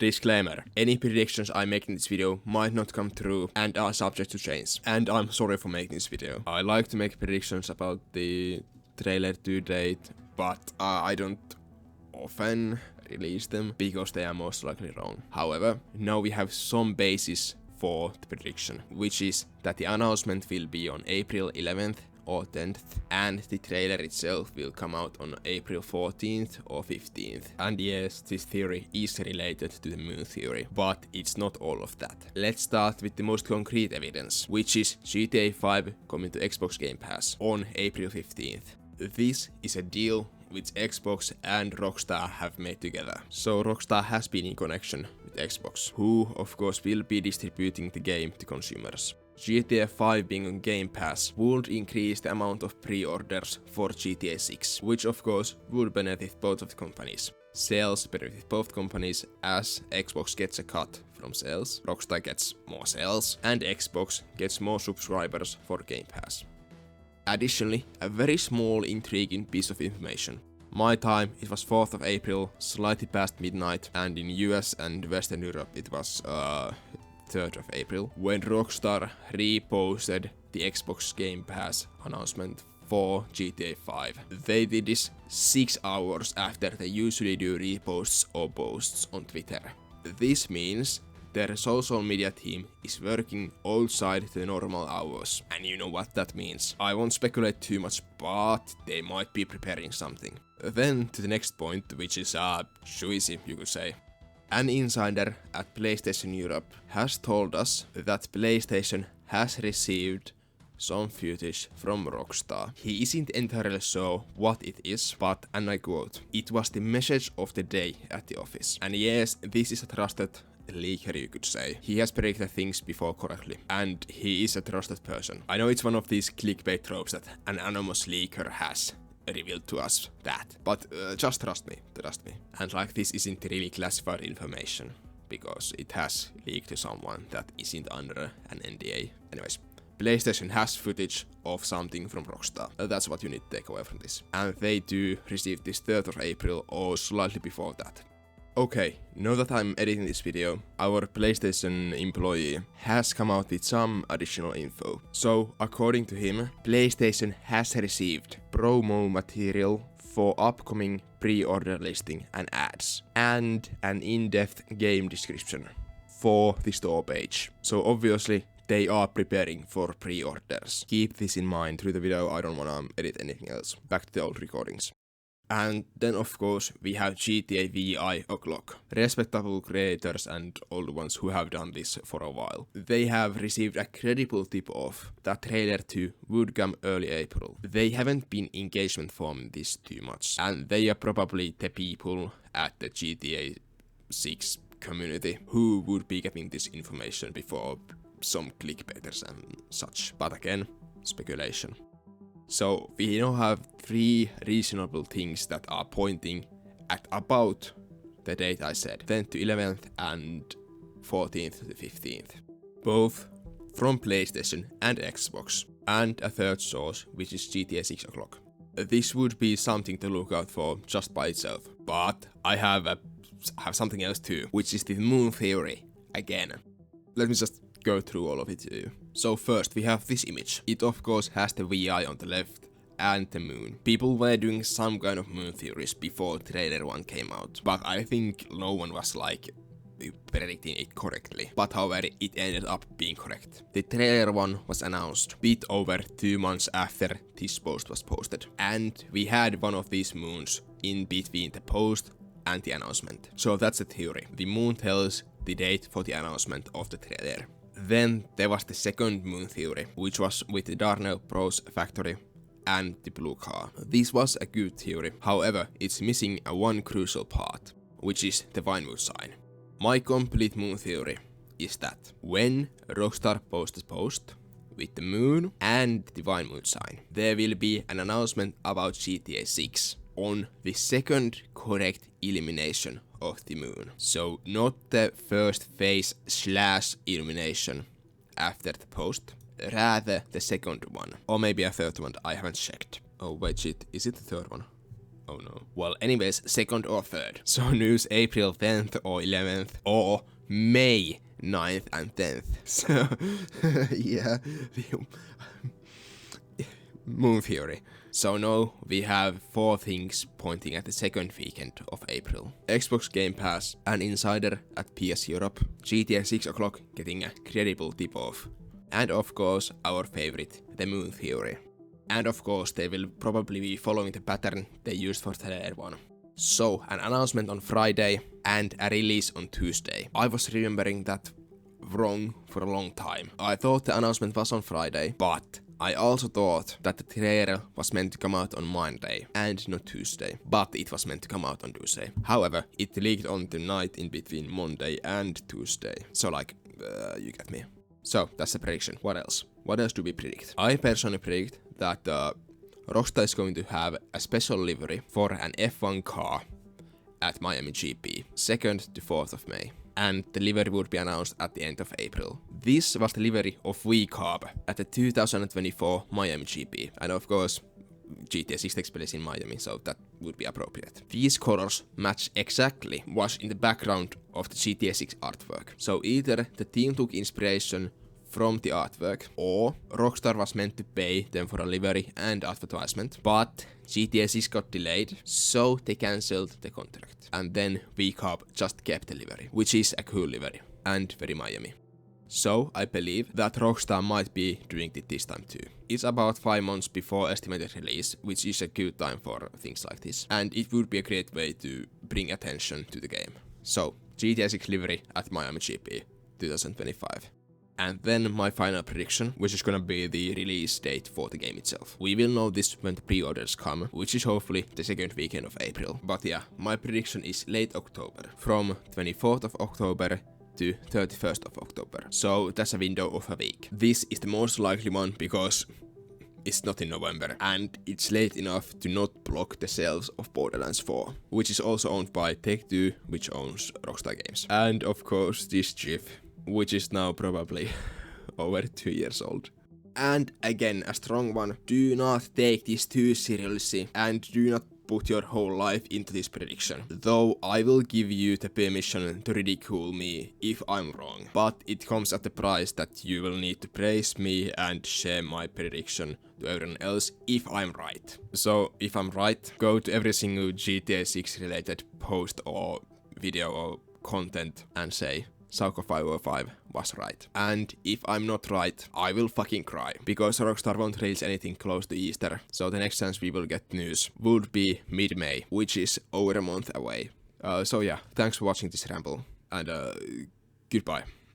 Disclaimer, any predictions I make in this video might not come true and are subject to change. And I'm sorry for making this video. I like to make predictions about the trailer due date, but I don't often release them because they are most likely wrong. However, now we have some basis for the prediction, which is that the announcement will be on April 11th or 10th, and the trailer itself will come out on April 14th or 15th. And yes, this theory is related to the moon theory, but it's not all of that. Let's start with the most concrete evidence, which is GTA 5 coming to Xbox Game Pass on April 15th. This is a deal which Xbox and Rockstar have made together. So Rockstar has been in connection with Xbox, who of course will be distributing the game to consumers. GTA 5 being on Game Pass would increase the amount of pre-orders for GTA 6, which of course would benefit both of the companies. Sales benefit both companies as Xbox gets a cut from sales, Rockstar gets more sales, and Xbox gets more subscribers for Game Pass. Additionally, a very small intriguing piece of information. My time, it was 4th of April, slightly past midnight, and in US and Western Europe it was 3rd of April, when Rockstar reposted the Xbox Game Pass announcement for GTA 5. They did this 6 hours after they usually do reposts or posts on Twitter. This means their social media team is working outside the normal hours, and you know what that means. I won't speculate too much, but they might be preparing something. Then to the next point, which is juicy, you could say. An insider at PlayStation Europe has told us that PlayStation has received some footage from Rockstar. He isn't entirely sure what it is, but, and I quote, "It was the message of the day at the office." And yes, this is a trusted leaker, you could say. He has predicted things before correctly, and he is a trusted person. I know it's one of these clickbait tropes that an anonymous leaker has revealed to us that, but just trust me. And like, this isn't really classified information because it has leaked to someone that isn't under an NDA. Anyways, PlayStation has footage of something from Rockstar. That's what you need to take away from this. And they do receive this 3rd of April or slightly before that. Okay, now that I'm editing this video, our PlayStation employee has come out with some additional info. So, according to him, PlayStation has received promo material for upcoming pre-order listing and ads, and an in-depth game description for the store page. So obviously, they are preparing for pre-orders. Keep this in mind through the video, I don't wanna edit anything else. Back to the old recordings. And then of course we have GTA VI O'Clock. Respectable creators and old ones who have done this for a while. They have received a credible tip-off that trailer 2 would come early April. They haven't been engagement forming this too much, and they are probably the people at the GTA 6 community who would be getting this information before some clickbaiters and such. But again, speculation. So we now have 3 reasonable things that are pointing at about the date I said, 10th to 11th and 14th to 15th. Both from PlayStation and Xbox, and a third source, which is GTA 6 O'Clock. This would be something to look out for just by itself, but I have something else too, which is the moon theory again. Let me just go through all of it to you. So first we have this image. It of course has the VI on the left and the moon. People were doing some kind of moon theories before trailer 1 came out, but I think no one was like predicting it correctly. But however, it ended up being correct. The trailer 1 was announced a bit over 2 months after this post was posted, and we had one of these moons in between the post and the announcement. So that's the theory. The moon tells the date for the announcement of the trailer. Then there was the second moon theory, which was with the Darnell Bros factory and the blue car. This was a good theory, however, it's missing one crucial part, which is the Vinewood sign. My complete moon theory is that when Rockstar posts a post with the moon and the Vinewood sign, there will be an announcement about GTA 6 on the second correct illumination of the moon. So not the first phase / illumination after the post, rather the second one. Or maybe a third one, I haven't checked. Oh wait, shit, is it the third one? Oh no. Well, anyways, 2nd or 3rd. So news April 10th or 11th or May 9th and 10th. So, yeah. Moon theory. So now we have 4 things pointing at the 2nd weekend of April. Xbox Game Pass, an insider at PS Europe, GTA 6 o'clock getting a credible tip-off, and of course our favorite, the moon theory. And of course they will probably be following the pattern they used for Trailer 1. So, an announcement on Friday and a release on Tuesday. I was remembering that wrong for a long time. I thought the announcement was on Friday, but I also thought that the trailer was meant to come out on Monday and not Tuesday, but it was meant to come out on Tuesday. However, it leaked on the night in between Monday and Tuesday. So like, you get me. So, that's the prediction. What else? What else do we predict? I personally predict that Rockstar is going to have a special livery for an F1 car at Miami GP, 2nd to 4th of May. And the livery would be announced at the end of April. This was the livery of VCARB at the 2024 Miami GP. And of course, GTA 6 takes place in Miami, so that would be appropriate. These colors match exactly what's in the background of the GTA 6 artwork. So either the team took inspiration from the artwork, or Rockstar was meant to pay them for a livery and advertisement, but GTA 6 got delayed, so they cancelled the contract. And then VCARB just kept the livery, which is a cool livery, and very Miami. So, I believe that Rockstar might be doing it this time too. It's about 5 months before estimated release, which is a good time for things like this, and it would be a great way to bring attention to the game. So, GTA 6 livery at Miami GP 2025. And then my final prediction, which is gonna be the release date for the game itself. We will know this when the pre-orders come, which is hopefully the 2nd weekend of April. But yeah, my prediction is late October, from 24th of October to 31st of October. So that's a window of a week. This is the most likely one because it's not in November, and it's late enough to not block the sales of Borderlands 4, which is also owned by Take-Two, which owns Rockstar Games. And of course this GIF, which is now probably over 2 years old. And again, a strong one. Do not take this too seriously, and do not put your whole life into this prediction. Though I will give you the permission to ridicule me if I'm wrong, but it comes at the price that you will need to praise me and share my prediction to everyone else if I'm right. So if I'm right, go to every single GTA 6 related post or video or content and say Sauko 505 was right. And if I'm not right, I will fucking cry, because Rockstar won't release anything close to Easter, so the next chance we will get news would be mid-May, which is over a month away. So yeah, thanks for watching this ramble, and goodbye.